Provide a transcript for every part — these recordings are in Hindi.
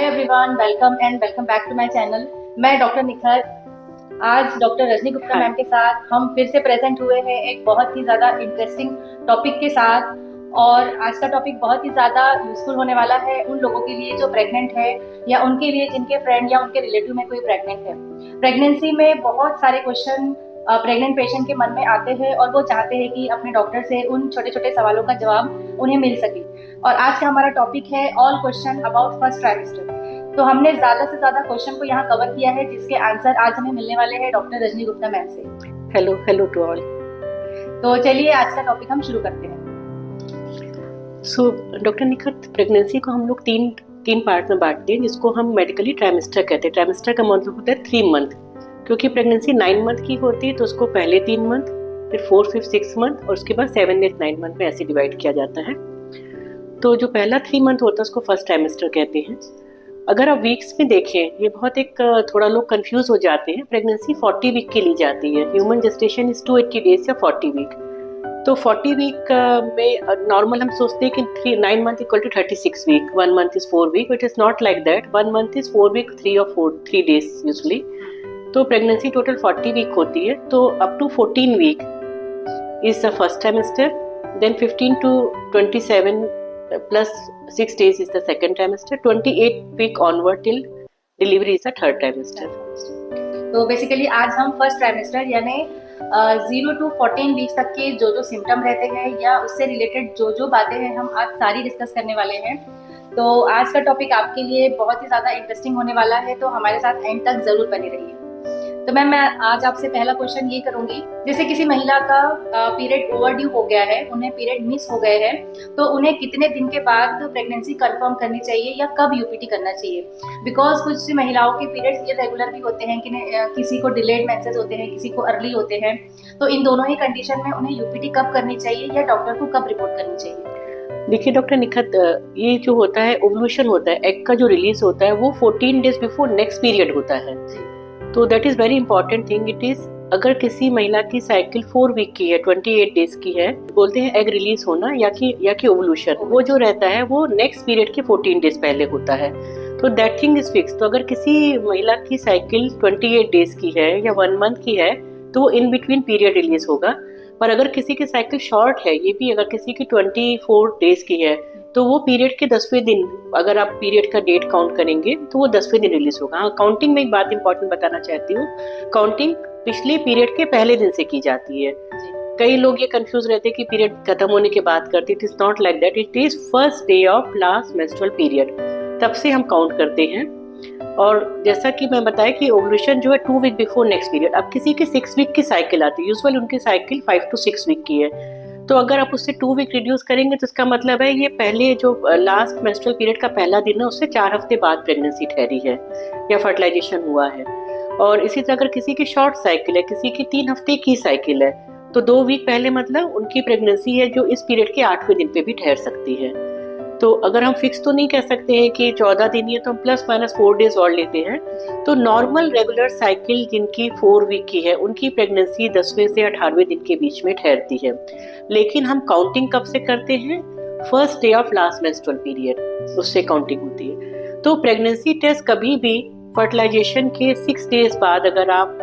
Everyone, welcome back to my channel. मैं डॉक्टर निखर। आज डॉक्टर रजनी गुप्ता मैम के साथ हम फिर से प्रेजेंट हुए हैं एक बहुत ही ज़्यादा इंटरेस्टिंग टॉपिक के साथ। और आज का टॉपिक बहुत ही ज़्यादा यूजफुल होने वाला है उन लोगों के लिए जो प्रेग्नेंट है या उनके लिए जिनके फ्रेंड या उनके रिलेटिव में कोई प्रेग्नेंट है। प्रेगनेंसी में बहुत सारे क्वेश्चन प्रेग्नेंट पेशेंट के मन में आते हैं और वो चाहते हैं कि अपने डॉक्टर से उन छोटे छोटे सवालों का जवाब उन्हें मिल सके। और आज का हमारा टॉपिक है all question about first trimester. तो हमने ज्यादा से ज्यादा क्वेश्चन को यहाँ कवर किया है जिसके आंसर आज हमें मिलने वाले हैं डॉक्टर रजनी गुप्ता मैम से। Hello to all. तो चलिए आज का टॉपिक हम शुरू करते हैं। डॉक्टर निखर, प्रेगनेंसी को हम लोग तीन पार्ट में बांटते हैं जिसको हम मेडिकली ट्राइमेस्टर कहते हैं। ट्राइमेस्टर का मतलब होता है 3 मंथ, क्योंकि प्रेगनेंसी 9 मंथ की होती है तो उसको पहले 3 मंथ, फिर 4, 5, 6 मंथ और उसके बाद 7, 8, 9 मंथ में ऐसे डिवाइड किया जाता है। तो जो पहला 3 मंथ होता है उसको फर्स्ट ट्राइमेस्टर कहते हैं। अगर आप वीक्स में देखें, ये बहुत एक थोड़ा लोग कंफ्यूज हो जाते हैं। प्रेगनेंसी 40 वीक की ली जाती है। ह्यूमन जेस्टेशन इज 280 डेज या 40 वीक। तो 40 वीक में नॉर्मल हम सोचते हैं कि 9 month equal to 36 week, 1 month is 4 week, but is not like that. 1 month is 4 week, 3 days usually. तो प्रेगनेंसी टोटल 40 वीक होती है। तो up to 14 week is the first trimester, then 15 to 27 plus 6 days is the second trimester, 28 week onward till delivery is the third trimester. तो बेसिकली आज हम फर्स्ट ट्राइमेस्टर यानी 0 to 14 वीक्स तक के जो सिम्टम रहते हैं या उससे रिलेटेड जो बातें हैं हम आज सारी डिस्कस करने वाले हैं। तो आज का टॉपिक आपके लिए बहुत ही ज़्यादा इंटरेस्टिंग होने वाला है, तो हमारे साथ एंड तक ज़रूर बने रहिए। तो मैम, मैं आज आपसे पहला क्वेश्चन ये करूंगी, जैसे किसी महिला का पीरियड ओवरड्यू हो गया है, उन्हें पीरियड मिस हो गए हैं, तो उन्हें कितने दिन के बाद प्रेगनेंसी कंफर्म करनी चाहिए या कब यूपीटी करना चाहिए? बिकॉज कुछ महिलाओं के पीरियड्स इरेगुलर भी होते हैं, किसी को डिलेड मेंसेस होते हैं, किसी को अर्ली होते हैं। तो इन दोनों ही कंडीशन में उन्हें यूपीटी कब करनी चाहिए या डॉक्टर को कब रिपोर्ट करनी चाहिए? देखिए डॉक्टर निखत, ये जो होता है ओवुलेशन होता है, एग का जो रिलीज होता है वो 14 डेज बिफोर नेक्स्ट पीरियड होता है। तो that is very important thing. It is, अगर किसी महिला की साइकिल 4 वीक की है, 28 डेज की है, बोलते हैं एग रिलीज होना या कि ओवुलेशन, वो जो रहता है वो नेक्स्ट पीरियड के 14 डेज पहले होता है। तो दैट थिंग इज फिक्स। तो अगर किसी महिला की साइकिल 28 डेज की है या 1 मंथ की है तो वो इन बिटवीन पीरियड रिलीज होगा। पर अगर किसी की साइकिल शॉर्ट है, ये भी अगर किसी की 24 डेज की है, तो वो पीरियड के 10वें दिन, अगर आप पीरियड का डेट काउंट करेंगे तो वो 10वें दिन रिलीज होगा। हाँ, काउंटिंग में एक बात इंपॉर्टेंट बताना चाहती हूँ, काउंटिंग पिछले पीरियड के पहले दिन से की जाती है। कई लोग ये कंफ्यूज रहते हैं कि पीरियड खत्म होने के बाद करते। It is not like that. It is first day of last menstrual period, तब से हम काउंट करते हैं। और जैसा कि मैं बताया कि ओवुलेशन जो है 2 वीक बिफोर नेक्स्ट पीरियड। अब किसी की 6 वीक की साइकिल आती है, यूजुअली उनकी साइकिल 5 to 6 वीक की है। तो अगर आप उससे 2 वीक रिड्यूस करेंगे तो इसका मतलब है ये पहले जो लास्ट मेंस्ट्रुअल पीरियड का पहला दिन है उससे 4 हफ्ते बाद प्रेगनेंसी ठहरी है या फर्टिलाइजेशन हुआ है। और इसी तरह अगर किसी की शॉर्ट साइकिल है, किसी की 3 हफ्ते की साइकिल है, तो 2 वीक पहले मतलब उनकी प्रेगनेंसी है जो इस पीरियड के 8वें दिन पे भी ठहर सकती है। तो अगर हम फिक्स तो नहीं कह सकते हैं कि 14 दिन ही है तो हम ±4 डेज और लेते हैं। तो नॉर्मल रेगुलर साइकिल जिनकी 4 वीक की है उनकी प्रेगनेंसी 10वें से 18वें दिन के बीच में ठहरती है। लेकिन हम काउंटिंग कब से करते हैं? First day of last menstrual period, उससे काउंटिंग होती है। तो प्रेगनेंसी टेस्ट कभी भी फर्टिलाइजेशन के 6 डेज बाद अगर आप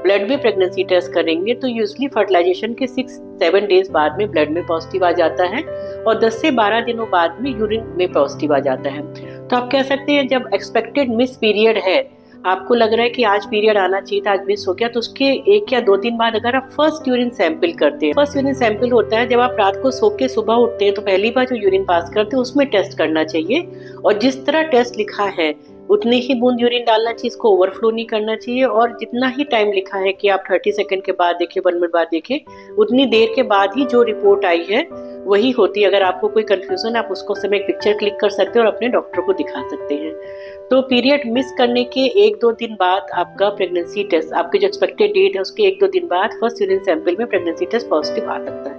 ब्लड में प्रेगनेंसी टेस्ट करेंगे तो यूजली फर्टिलाइजेशन के 6-7 डेज बाद में ब्लड में पॉजिटिव आ जाता है और 10 से 12 दिनों बाद में यूरिन में पॉजिटिव आ जाता है। तो आप कह सकते हैं जब एक्सपेक्टेड मिस पीरियड है, आपको लग रहा है कि आज पीरियड आना चाहिए था, आज मिस हो गया, तो उसके 1 या 2 दिन बाद अगर आप फर्स्ट यूरिन सैंपल करते हैं। फर्स्ट यूरिन सैंपल होता है जब आप रात को सो के सुबह उठते हैं तो पहली बार जो यूरिन पास करते हैं उसमें टेस्ट करना चाहिए। और जिस तरह टेस्ट लिखा है उतने ही बूंद यूरिन डालना चाहिए, इसको ओवरफ्लो नहीं करना चाहिए। और जितना ही टाइम लिखा है कि आप 30 सेकंड के बाद देखें, 1 मिनट बाद देखें, उतनी देर के बाद ही जो रिपोर्ट आई है वही होती है। अगर आपको कोई कंफ्यूजन आप उसको समय पिक्चर क्लिक कर सकते हैं और अपने डॉक्टर को दिखा सकते हैं। तो पीरियड मिस करने के 1-2 दिन बाद आपका प्रेगनेंसी टेस्ट, आपके जो एक्सपेक्टेड डेट है उसके 1-2 दिन बाद फर्स्ट यूरिन सैंपल में प्रेगनेंसी टेस्ट पॉजिटिव आ सकता है।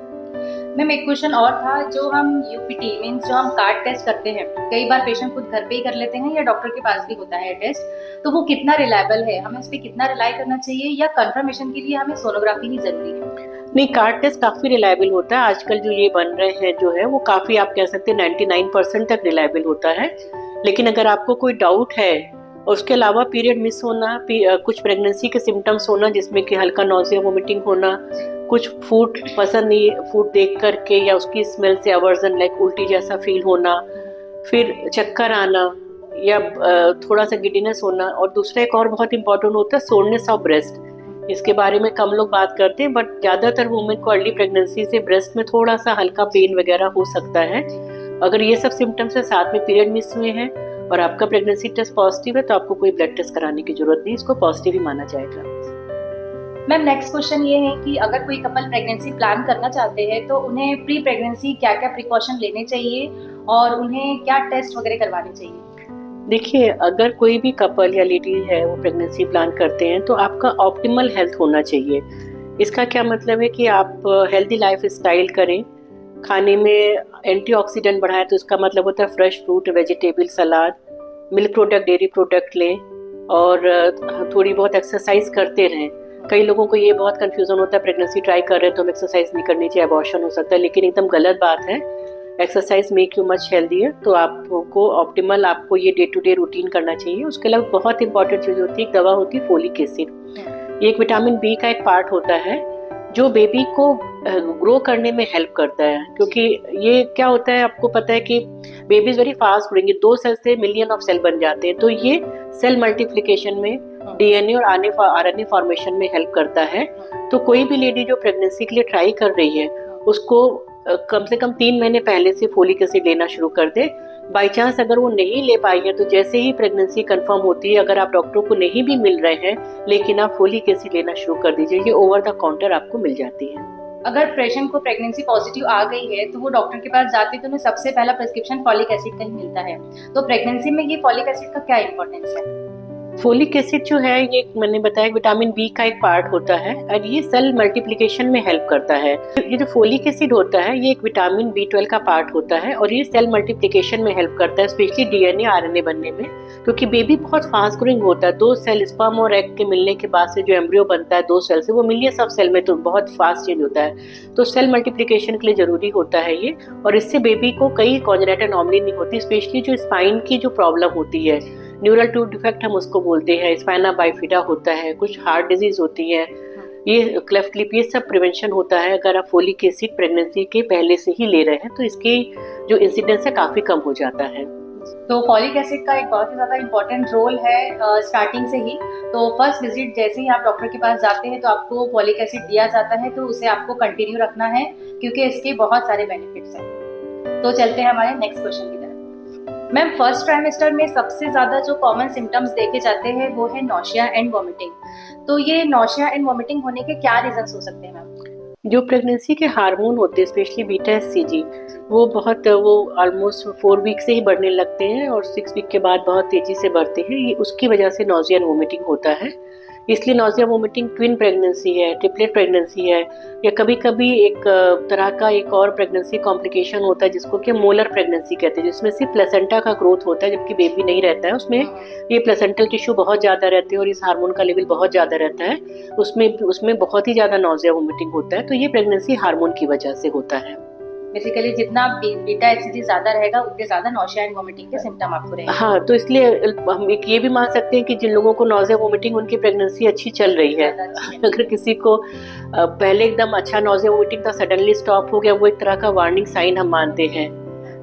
मैम, एक क्वेश्चन और था, जो हम यूपीटी मींस जो हम कार्ड टेस्ट करते हैं, कई बार पेशेंट खुद घर पे ही कर लेते हैं या डॉक्टर के पास भी होता है टेस्ट, तो वो कितना रिलायबल है? हमें इस पे कितना रिलाई करना चाहिए या कंफर्मेशन के लिए हमें सोनोग्राफी ही जरूरी है? नहीं, कार्ड टेस्ट काफी रिलायबल होता है। आजकल जो ये बन रहे हैं जो है वो काफी, आप कह सकते हैं 99% तक रिलायबल होता है। लेकिन अगर आपको कोई डाउट है और उसके अलावा पीरियड मिस होना, कुछ प्रेगनेंसी के सिम्टम्स होना जिसमें कि हल्का नॉजिया वोमिटिंग होना, कुछ फूड पसंद नहीं, फूड देख करके या उसकी स्मेल से अवर्जन लाइक उल्टी जैसा फील होना, फिर चक्कर आना या थोड़ा सा गिडीनेस होना, और दूसरा एक और बहुत इंपॉर्टेंट होता है सोरनेस ऑफ ब्रेस्ट। इसके बारे में कम लोग बात करते हैं, बट ज़्यादातर वुमेन को अर्ली प्रेगनेंसी से ब्रेस्ट में थोड़ा सा हल्का पेन वगैरह हो सकता है। अगर ये सब सिम्टम्स है, साथ में पीरियड मिस हुए हैं और आपका प्रेगनेंसी टेस्ट पॉजिटिव है, तो आपको कोई ब्लड टेस्ट कराने की जरूरत नहीं, इसको पॉजिटिव ही माना जाएगा। मैम नेक्स्ट क्वेश्चन ये है कि अगर कोई कपल प्रेगनेंसी प्लान करना चाहते हैं तो उन्हें प्री प्रेगनेंसी क्या क्या प्रिकॉशन लेने चाहिए और उन्हें क्या टेस्ट वगैरह करवाने चाहिए? देखिए, अगर कोई भी कपल या लेडी है वो प्रेगनेंसी प्लान करते हैं तो आपका ऑप्टिमल हेल्थ होना चाहिए। इसका क्या मतलब है कि आप हेल्दी लाइफ स्टाइल करें, खाने में एंटीऑक्सीडेंट बढ़ाएं, तो इसका मतलब होता है फ्रेश फ्रूट, वेजिटेबल, सलाद, मिल्क प्रोडक्ट, डेयरी प्रोडक्ट लें और थोड़ी बहुत एक्सरसाइज करते रहें। कई लोगों को ये बहुत कंफ्यूजन होता है, प्रेगनेंसी ट्राई कर रहे हैं तो हम एक्सरसाइज नहीं करनी चाहिए, अबॉर्शन हो सकता है, लेकिन एकदम गलत बात है। Exercise make you much healthier. तो आपको ऑप्टिमल आपको ये डे टू डे रूटीन करना चाहिए। उसके अलावा बहुत इंपॉर्टेंट चीज़ होती है, एक दवा होती है फोलिक एसिड। ये एक विटामिन बी का एक पार्ट होता है जो बेबी को ग्रो करने में हेल्प करता है, क्योंकि ये क्या होता है, आपको पता है कि babies very fast growing, 2 cell से मिलियन ऑफ सेल बन जाते हैं, तो ये सेल मल्टीप्लिकेशन में, डीएनए और आरएनए फॉर्मेशन में हेल्प करता है। तो कोई भी लेडी जो प्रेगनेंसी के लिए ट्राई कर रही है उसको कम से कम 3 महीने पहले से फोलिक एसिड लेना शुरू कर दे। बाई चांस अगर वो नहीं ले पाई है तो जैसे ही प्रेगनेंसी कंफर्म होती है, अगर आप डॉक्टर को नहीं भी मिल रहे हैं लेकिन आप फोलिक एसिड लेना शुरू कर दीजिए, ये ओवर द काउंटर आपको मिल जाती है। अगर पेशेंट को प्रेगनेंसी पॉजिटिव आ गई है तो वो डॉक्टर के पास जाते हैं तो उन्हें सबसे पहला प्रिस्क्रिप्शन फॉलिक एसिड का ही मिलता है, तो प्रेगनेंसी में ये फॉलिक एसिड का क्या इंपॉर्टेंस है? फोलिक एसिड जो है ये मैंने बताया विटामिन बी का एक पार्ट होता है और ये सेल मल्टीप्लिकेशन में हेल्प करता है। ये जो फोलिक एसिड होता है ये एक विटामिन B12 का पार्ट होता है और ये सेल मल्टीप्लिकेशन में हेल्प करता है, स्पेशली डीएनए आरएनए बनने में, क्योंकि बेबी बहुत फास्ट ग्रोइंग होता है। 2 सेल स्पर्म और एग के मिलने के बाद से जो एम्ब्रियो बनता है 2 सेल से, वो मिलियंस ऑफ सेल में तो बहुत फास्ट चेंज होता है। तो सेल मल्टीप्लिकेशन के लिए जरूरी होता है ये, और इससे बेबी को कई कॉन्जेनिटल एनॉमली नहीं होती, स्पेशली जो स्पाइन की जो प्रॉब्लम होती है, न्यूरल ट्यूब डिफेक्ट हम उसको बोलते हैं, स्पाइना बाइफिडा होता है, कुछ हार्ट डिजीज होती है, ये क्लेफ्ट लिप, ये सब प्रिवेंशन होता है अगर आप फोलिक एसिड प्रेगनेंसी के पहले से ही ले रहे हैं, तो इसकी जो इंसिडेंस है काफी कम हो जाता है। तो फॉलिक एसिड का एक बहुत ही ज़्यादा इम्पोर्टेंट रोल है स्टार्टिंग से ही। तो फर्स्ट विजिट जैसे ही आप डॉक्टर के पास जाते हैं तो आपको फॉलिक एसिड दिया जाता है, तो उसे आपको कंटिन्यू रखना है क्योंकि इसके बहुत सारे बेनिफिट्स हैं। तो चलते हैं हमारे नेक्स्ट क्वेश्चन की तरफ। मैम फर्स्ट ट्राइमेस्टर में सबसे ज़्यादा जो कॉमन सिम्टम्स देखे जाते हैं वो है नॉशिया एंड वॉमिटिंग। तो ये नॉशिया एंड वॉमिटिंग होने के क्या रीजंस हो सकते हैं मैम? जो प्रेगनेंसी के हार्मोन होते हैं, स्पेशली बीटा एचसीजी, वो ऑलमोस्ट 4 वीक से ही बढ़ने लगते हैं और 6 वीक के बाद बहुत तेजी से बढ़ते हैं। ये उसकी वजह से नॉजिया एंड वोमिटिंग होता है। इसलिए नॉजिया वोमिटिंग ट्विन प्रेगनेंसी है, ट्रिपलेट प्रेगनेंसी है, या कभी कभी एक तरह का एक और प्रेगनेंसी कॉम्प्लिकेशन होता है जिसको कि मोलर प्रेगनेंसी कहते हैं, जिसमें सिर्फ प्लेसेंटा का ग्रोथ होता है जबकि बेबी नहीं रहता है। उसमें ये प्लेसेंटल टिश्यू बहुत ज़्यादा रहते हैं और इस हार्मोन का लेवल बहुत ज़्यादा रहता है, उसमें बहुत ही ज़्यादा नॉजिया वोमिटिंग होता है। तो ये प्रेगनेंसी हार्मोन की वजह से होता है। बेसिकली जितना बीटा एचसीजी ज्यादा रहेगा उतने ज्यादा नॉशिया एंड वोमिटिंग के सिम्टम आपको रहेंगे। हाँ, तो इसलिए हम एक ये भी मान सकते हैं कि जिन लोगों को नॉजिया वोमिटिंग, उनकी प्रेगनेंसी अच्छी चल रही है। अगर किसी को पहले एकदम अच्छा नॉजिया वोमिटिंग था, सडनली स्टॉप हो गया, वो एक तरह का वार्निंग साइन हम मानते हैं।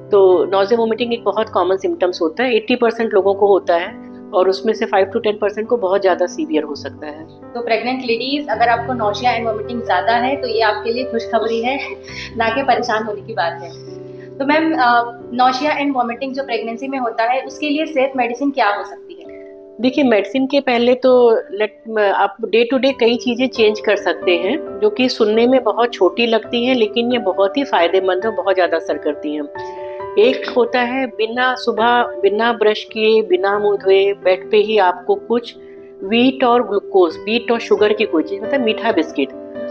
तो नॉजिया वोमिटिंग एक बहुत कॉमन सिम्टम्स होता है, 80% लोगों को होता है और उसमें से 5 to 10% को बहुत ज़्यादा सीवियर हो सकता है। तो प्रेग्नेंट लेडीज अगर आपको नॉशिया एंड वोमिटिंग ज़्यादा है तो ये आपके लिए खुशखबरी है, ना कि परेशान होने की बात है। तो मैम नॉशिया एंड वोमिटिंग जो प्रेगनेंसी में होता है उसके लिए सेफ मेडिसिन क्या हो सकती है? देखिए, मेडिसिन के पहले तो आप डे टू डे कई चीज़ें चेंज कर सकते हैं जो कि सुनने में बहुत छोटी लगती हैं लेकिन ये बहुत ही फायदेमंद है, बहुत ज़्यादा असर करती हैं। एक होता है सुबह बिना ब्रश किए, बिना मुंह धोए बेड पे ही आपको कुछ वीट और ग्लूकोज, वीट और शुगर की कोई चीज़, मतलब मीठा बिस्किट,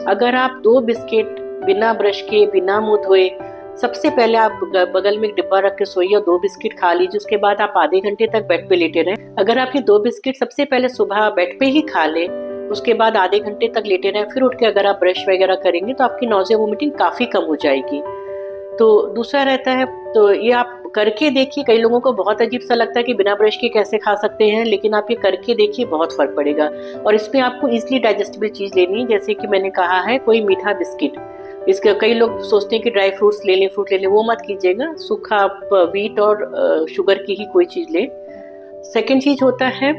अगर आप 2 बिस्किट बिना ब्रश किए, बिना मुंह धोए, सबसे पहले आप बगल में एक डिब्बा रख के सोइए और 2 बिस्किट खा लीजिए। उसके बाद आप आधे घंटे तक बेड पे लेटे रहें। अगर आप ये 2 बिस्किट सबसे पहले सुबह बेड पे ही खा लें, उसके बाद आधे घंटे तक लेटे रहें, फिर उठ के अगर आप ब्रश वगैरह करेंगे तो आपकी नॉजिया वोमिटिंग काफ़ी कम हो जाएगी। तो दूसरा रहता है, तो ये आप करके देखिए, कई लोगों को बहुत अजीब सा लगता है कि बिना ब्रश के कैसे खा सकते हैं, लेकिन आप ये करके देखिए, बहुत फर्क पड़ेगा। और इसमें आपको इजीली डाइजेस्टेबल चीज लेनी है, जैसे कि मैंने कहा है कोई मीठा बिस्किट। इसके कई लोग सोचते हैं कि ड्राई फ्रूट्स ले लें, फ्रूट ले लें, वो मत कीजिएगा। सूखा आप व्हीट और शुगर की ही कोई चीज लें। सेकेंड चीज होता है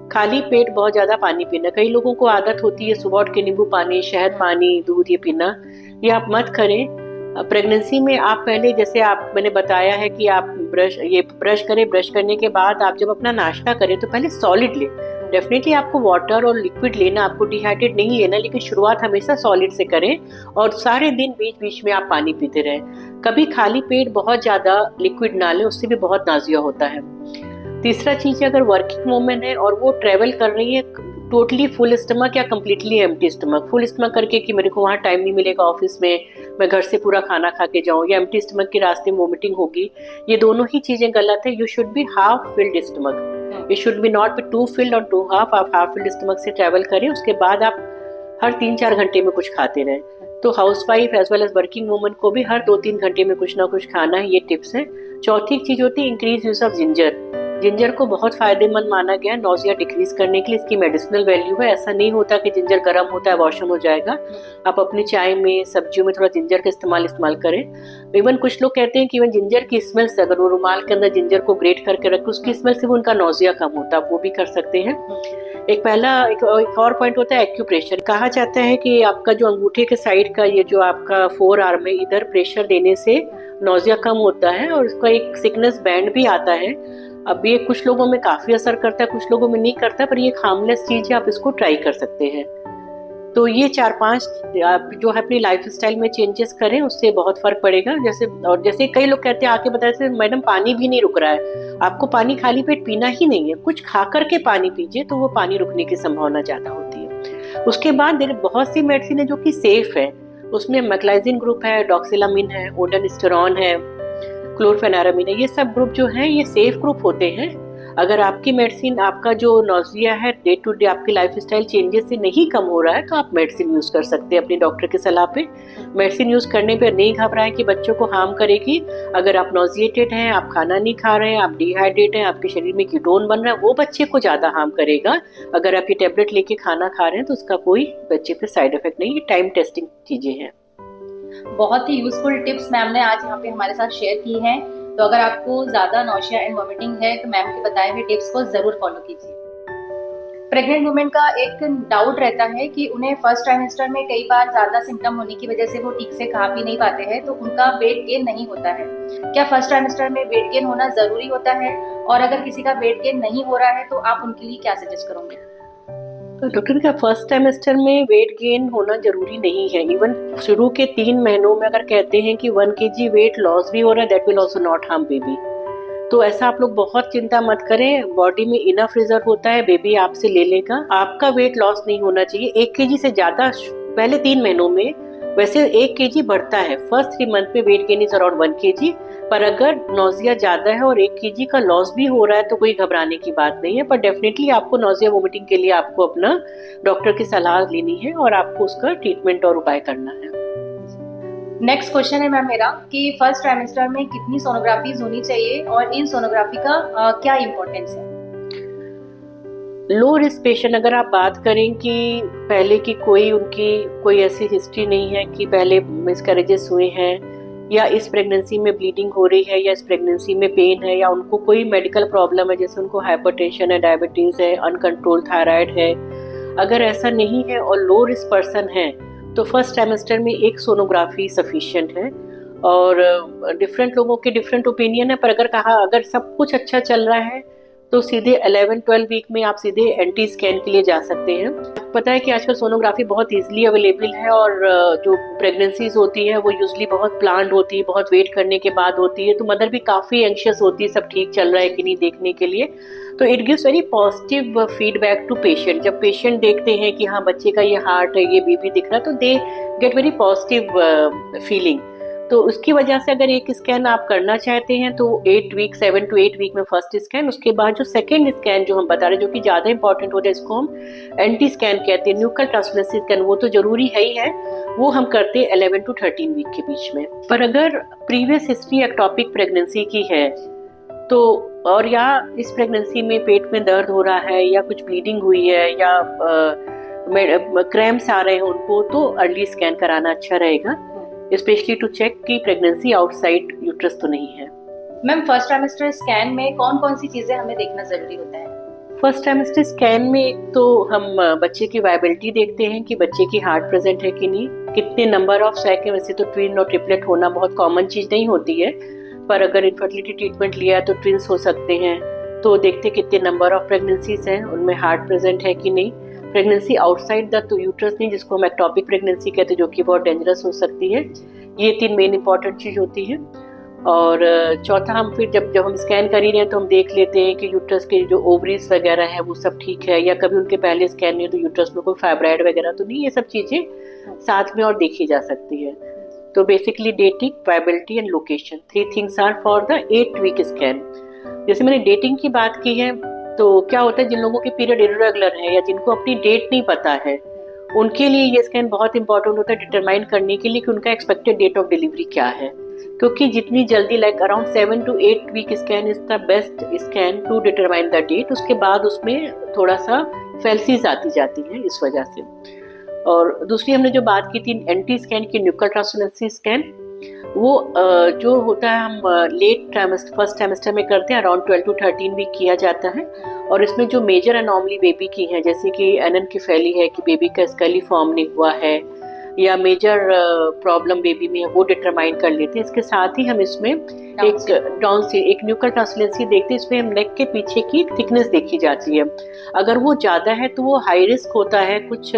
खाली पेट बहुत ज्यादा पानी पीना। कई लोगों को आदत होती है सुबह उठ के नींबू पानी, शहद पानी, दूध ये पीना, ये आप मत करें। प्रेगनेंसी में आप पहले, जैसे आप मैंने बताया है कि आप ब्रश करें, ब्रश करने के बाद आप जब अपना नाश्ता करें तो पहले सॉलिड लें। डेफिनेटली आपको वाटर और लिक्विड लेना, आपको डिहाइड्रेट नहीं लेना, लेकिन शुरुआत हमेशा सॉलिड से करें और सारे दिन बीच बीच में आप पानी पीते रहें। कभी खाली पेट बहुत ज्यादा लिक्विड ना लें, उससे भी बहुत नाज़िया होता है। तीसरा चीज है, अगर वर्किंग वुमेन है और वो ट्रेवल कर रही है टोटली फुल स्टमक या completely empty stomach, full stomach करके कि मेरे को वहाँ टाइम नहीं मिलेगा ऑफिस में, मैं घर से पूरा खाना खा के जाऊँ, या एम्प्टी स्टमक के रास्ते में वोमिटिंग होगी, ये दोनों ही चीजें गलत है। You should be half filled stomach, it should be not be too filled और टू हाफ। आप हाफ फिल्ड स्टमक से ट्रेवल करें, उसके बाद आप हर 3-4 घंटे में कुछ खाते रहें। तो housewife as well as working woman को भी हर 2-3 घंटे में कुछ ना कुछ खाना है, ये टिप्स है। चौथी चीज होती है increase use of ginger. Ginger को बहुत फायदेमंद माना गया है नोजिया डिक्रीज करने के लिए, इसकी मेडिसिनल वैल्यू है। ऐसा नहीं होता कि जिंजर गर्म होता है वॉशरूम हो जाएगा। आप अपनी चाय में, सब्जियों में थोड़ा जिंजर का इस्तेमाल करें। इवन कुछ लोग कहते हैं कि इवन जिंजर की स्मेल से, अगर वो रुमाल के अंदर जिंजर को ग्रेट करके रखें, उसकी स्मेल से भी उनका नोजिया कम होता है, आप वो भी कर सकते हैं। एक और पॉइंट होता है एक्यूप्रेशर। कहा जाता है कि आपका जो अंगूठे के साइड का ये जो आपका फोर आर्म है, इधर प्रेशर देने से नोजिया कम होता है और उसका एक सिकनेस बैंड भी आता है। अब ये कुछ लोगों में काफी असर करता है, कुछ लोगों में नहीं करता, पर ये हार्मलेस चीज है, आप इसको ट्राई कर सकते हैं। तो ये 4-5 आप जो है अपनी लाइफ स्टाइल में चेंजेस करें, उससे बहुत फर्क पड़ेगा। जैसे कई लोग कहते हैं आके बताते मैडम पानी भी नहीं रुक रहा है। आपको पानी खाली पेट पीना ही नहीं है, कुछ खा करके पानी पीजिए, तो वो पानी रुकने की संभावना ज्यादा होती है। उसके बाद बहुत सी मेडिसिन है जो कि सेफ है, उसमें मैक्लाइजिन ग्रुप है, डॉक्सिलामिन है, ओडेनस्टेरॉन है, क्लोरफेनारामिन है, ये सब ग्रुप जो है ये सेफ ग्रुप होते हैं। अगर आपकी मेडिसिन, आपका जो नोजिया है डे टू डे आपकी लाइफस्टाइल चेंजेस से नहीं कम हो रहा है, तो आप मेडिसिन यूज कर सकते हैं अपने डॉक्टर की सलाह पे। मेडिसिन यूज करने पे नहीं घबराएं कि बच्चों को हार्म करेगी। अगर आप नोजिएटेड हैं, आप खाना नहीं खा रहे हैं, आप डिहाइड्रेट हैं, आपके शरीर में कीटोन बन रहा है, वो बच्चे को ज्यादा हार्म करेगा। अगर आप ये टेबलेट लेके खाना खा रहे हैं तो उसका कोई बच्चे पे साइड इफेक्ट नहीं, ये टाइम टेस्टिंग चीजें हैं। बहुत ही यूजफुल टिप्स मैम ने आज यहाँ पे हमारे साथ शेयर की हैं। तो अगर आपको ज्यादा नौशिया एंड वॉमिटिंग है तो मैम के बताए हुए टिप्स को जरूर फॉलो कीजिए। प्रेग्नेंट वुमेन का एक डाउट रहता है कि उन्हें फर्स्ट ट्राइमेस्टर में कई बार ज्यादा सिम्टम होने की वजह से वो ठीक से खा पी नहीं पाते हैं, तो उनका वेट गेन नहीं होता है। क्या फर्स्ट ट्राइमेस्टर में वेट गेन होना जरूरी होता है? और अगर किसी का वेट गेन नहीं हो रहा है तो आप उनके लिए क्या सजेस्ट करोगे? डॉक्टर का फर्स्ट ट्राइमेस्टर में वेट गेन होना जरूरी नहीं है। इवन शुरू के 3 महीनों में अगर कहते हैं कि 1 kg वेट लॉस भी हो रहा है, that will also not harm baby. तो ऐसा आप लोग बहुत चिंता मत करें, बॉडी में इनफ रिजर्व होता है, बेबी आपसे ले लेगा। आपका वेट लॉस नहीं होना चाहिए 1 kg से ज्यादा पहले 3 महीनों में। वैसे 1 kg बढ़ता है, फर्स्ट 3 मंथ में weight gain is around 1 kg। पर अगर नोजिया ज्यादा है और 1 kg का लॉस भी हो रहा है तो कोई घबराने की बात नहीं है। पर डेफिनेटली आपको नोजिया वोमिटिंग के लिए आपको अपना डॉक्टर की सलाह लेनी है और आपको उसका ट्रीटमेंट और उपाय करना है। नेक्स्ट क्वेश्चन है मैम मेरा कि फर्स्ट ट्राइमेस्टर में कितनी सोनोग्राफीज होनी चाहिए और इन सोनोग्राफी का क्या इम्पोर्टेंस है? लो रिस्क पेशेंट, अगर आप बात करें कि पहले की उनकी कोई ऐसी हिस्ट्री नहीं है कि पहले मिसकैरेजेस हुए हैं, या इस प्रेगनेंसी में ब्लीडिंग हो रही है, या इस प्रेगनेंसी में पेन है, या उनको कोई मेडिकल प्रॉब्लम है, जैसे उनको हाइपरटेंशन है, डायबिटीज है, अनकंट्रोल थायराइड है, अगर ऐसा नहीं है और लो रिस्क पर्सन है तो फर्स्ट ट्राइमेस्टर में एक सोनोग्राफी सफिशिएंट है। और डिफरेंट लोगों के डिफरेंट ओपिनियन है, पर अगर सब कुछ अच्छा चल रहा है तो सीधे 11-12 वीक में आप सीधे एंटी स्कैन के लिए जा सकते हैं। पता है कि आजकल सोनोग्राफी बहुत इजीली अवेलेबल है और जो प्रेगनेंसीज होती है वो यूजली बहुत प्लान्ड होती है, बहुत वेट करने के बाद होती है, तो मदर भी काफ़ी एंशियस होती है सब ठीक चल रहा है कि नहीं देखने के लिए। तो it gives very positive feedback to patient. जब पेशेंट देखते हैं कि हाँ बच्चे का ये हार्ट है, ये बेबी दिख रहा है, तो they get very positive feeling. तो उसकी वजह से अगर एक स्कैन आप करना चाहते हैं तो 7 to 8 वीक में फर्स्ट स्कैन, उसके बाद जो सेकंड स्कैन जो हम बता रहे हैं जो कि ज़्यादा इंपॉर्टेंट होता है, इसको हम एंटी स्कैन कहते हैं, न्यूक्लियर ट्रांसलेशन स्कैन, वो तो जरूरी है ही है, वो हम करते हैं 11 to 13 वीक के बीच में। पर अगर प्रीवियस हिस्ट्री एक्टोपिक प्रेगनेंसी की है तो, और या इस प्रेगनेंसी में पेट में दर्द हो रहा है या कुछ ब्लीडिंग हुई है या क्रैम्प्स आ रहे हैं उनको, तो अर्ली स्कैन कराना अच्छा रहेगा, स्पेशली टू चेक कि प्रेगनेंसी आउटसाइड यूट्रस तो नहीं है। मैम फर्स्ट ट्राइमेस्टर स्कैन में कौन कौन सी चीजें हमें देखना जरूरी होता है? फर्स्ट ट्राइमेस्टर स्कैन में तो हम बच्चे की वायबिलिटी देखते हैं कि बच्चे की हार्ट प्रेजेंट है कि नहीं, कितने नंबर ऑफ सैक है। वैसे तो ट्विन और ट्रिपलेट होना बहुत कॉमन चीज नहीं होती है, पर अगर इनफर्टिलिटी ट्रीटमेंट लिया तो ट्विंस हो सकते हैं, तो देखते कितने नंबर ऑफ प्रेगनेंसीज हैं, उनमें हार्ट प्रेजेंट है कि नहीं, प्रेगनेंसी आउटसाइड द यूट्रस नहीं, जिसको हम एक्टोपिक प्रेगनेंसी कहते हैं, जो कि बहुत डेंजरस हो सकती है। ये 3 मेन इंपॉर्टेंट चीज होती है। और चौथा, हम फिर जब हम स्कैन कर ही रहे हैं तो हम देख लेते हैं कि यूट्रस के जो ओवरीज वगैरह है वो सब ठीक है, या कभी उनके पहले स्कैन नहीं तो यूट्रस में कोई फाइब्राइड वगैरह तो नहीं, ये सब चीजें साथ में और देखी जा सकती है। तो basically dating, viability and location, 3 things are for the 8 week scan. जैसे मैंने डेटिंग की बात की है, तो क्या होता है जिन लोगों के पीरियड इरेगुलर है या जिनको अपनी डेट नहीं पता है, उनके लिए ये स्कैन बहुत इंपॉर्टेंट होता है डिटरमाइन करने के लिए कि उनका एक्सपेक्टेड डेट ऑफ डिलीवरी क्या है, क्योंकि जितनी जल्दी like around 7 to 8 week scan is the best scan to determine the date. उसके बाद उसमें थोड़ा सा फेल्सीज आती जाती है इस वजह से। और दूसरी हमने जो बात की थी एंटी स्कैन की, न्यूक्लियर ट्रांसलेशन स्कैन, वो जो होता है हम लेट ट्राइमेस्टर फर्स्ट ट्राइमेस्टर में करते हैं, अराउंड 12 to 13 वीक किया जाता है। और इसमें जो मेजर एनॉमली बेबी की है, जैसे कि एनेनकेफेली है कि बेबी का स्कली फॉर्म नहीं हुआ है या मेजर प्रॉब्लम बेबी में है, वो डिटरमाइन कर लेते हैं। इसके साथ ही हम इसमें एक न्यूक्लियर ट्रांसलेंसी देखते हैं, इसमें हम नेक के पीछे की थिकनेस देखी जाती है। अगर वो ज़्यादा है तो वो हाई रिस्क होता है कुछ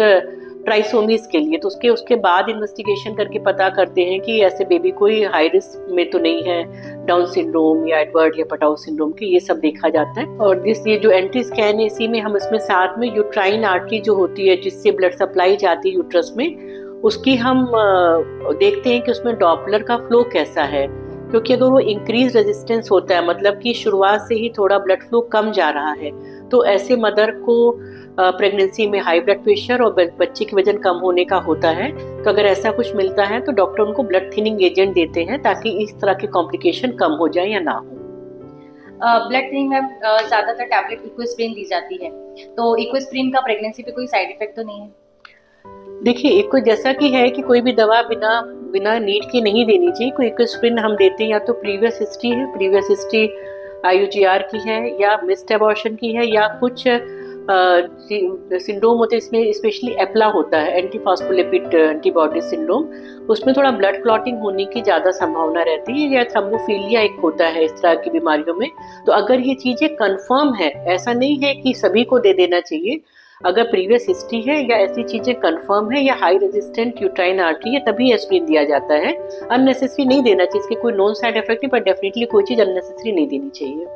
ट्राइसोमीज के लिए, तो उसके बाद इन्वेस्टिगेशन करके पता करते हैं कि ऐसे बेबी कोई हाई रिस्क में तो नहीं है, डाउन सिंड्रोम या एडवर्ड या पटाउ सिंड्रोम की, ये सब देखा जाता है। और ये जो एंटी स्कैन है, इसी में हम इसमें साथ में यूट्राइन आर्टरी जो होती है जिससे ब्लड सप्लाई जाती है यूट्रस में, उसकी हम देखते हैं कि उसमें डॉपलर का फ्लो कैसा है, क्योंकि अगर वो इंक्रीज रेजिस्टेंस होता है, मतलब कि शुरुआत से ही थोड़ा ब्लड फ्लो कम जा रहा है, तो ऐसे मदर को प्रेगनेंसी में हाई ब्लड प्रेशर और बच्चे के वजन कम होने का होता है। तो अगर ऐसा कुछ मिलता है तो डॉक्टर उनको ब्लड थिनिंग एजेंट देते हैं ताकि इस तरह के कॉम्प्लिकेशन कम हो जाए या ना हो। ब्लड थिनिंग में ज्यादातर टैबलेट इक्विस्प्रिन दी जाती है, तो इक्विस्प्रिन का प्रेगनेंसी पे कोई साइड इफेक्ट तो नहीं है? देखिए, एक जैसा कि है कि कोई भी दवा बिना नीड के नहीं देनी चाहिए। कोई इक्विस्प्रिन हम देते हैं या तो प्रीवियस हिस्ट्री IUGR की है या मिस्ड एबॉर्शन की है या कुछ सिंड्रोम होते हैं, इसमें स्पेशली एप्ला होता है, एंटीफॉस्फोलिपिड एंटीबॉडी सिंड्रोम, उसमें थोड़ा ब्लड क्लॉटिंग होने की ज़्यादा संभावना रहती है, या थ्रोम्बोफिलिया एक होता है इस तरह की बीमारियों में। तो अगर ये चीज़ें कंफर्म है, ऐसा नहीं है कि सभी को दे देना चाहिए, अगर प्रीवियस हिस्ट्री है या ऐसी चीजें कंफर्म है या हाई रेजिस्टेंट यूट्राइन आर्टरी है, तभी एस्पिरिन दिया जाता है। अननेसेसरी नहीं देना चाहिए, इसके कोई नॉन साइड इफेक्ट नहीं, पर डेफिनेटली कोई चीज अननेसेसरी नहीं देनी चाहिए।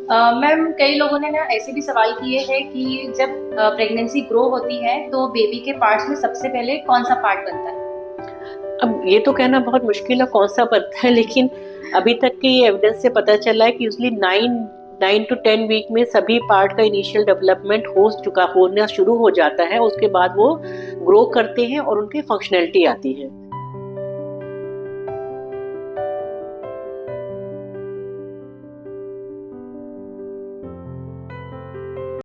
मैम कई लोगों ने ना ऐसे भी सवाल किए हैं कि जब प्रेगनेंसी ग्रो होती है तो बेबी के पार्ट्स में सबसे पहले कौन सा पार्ट बनता है? अब ये तो कहना बहुत मुश्किल है कौन सा बनता है, लेकिन अभी तक के एविडेंस से पता चला है कि यूजली 9 to 10 वीक में सभी पार्ट का इनिशियल डेवलपमेंट होना शुरू हो जाता है, उसके बाद वो ग्रो करते हैं और उनकी फंक्शनैलिटी आती है।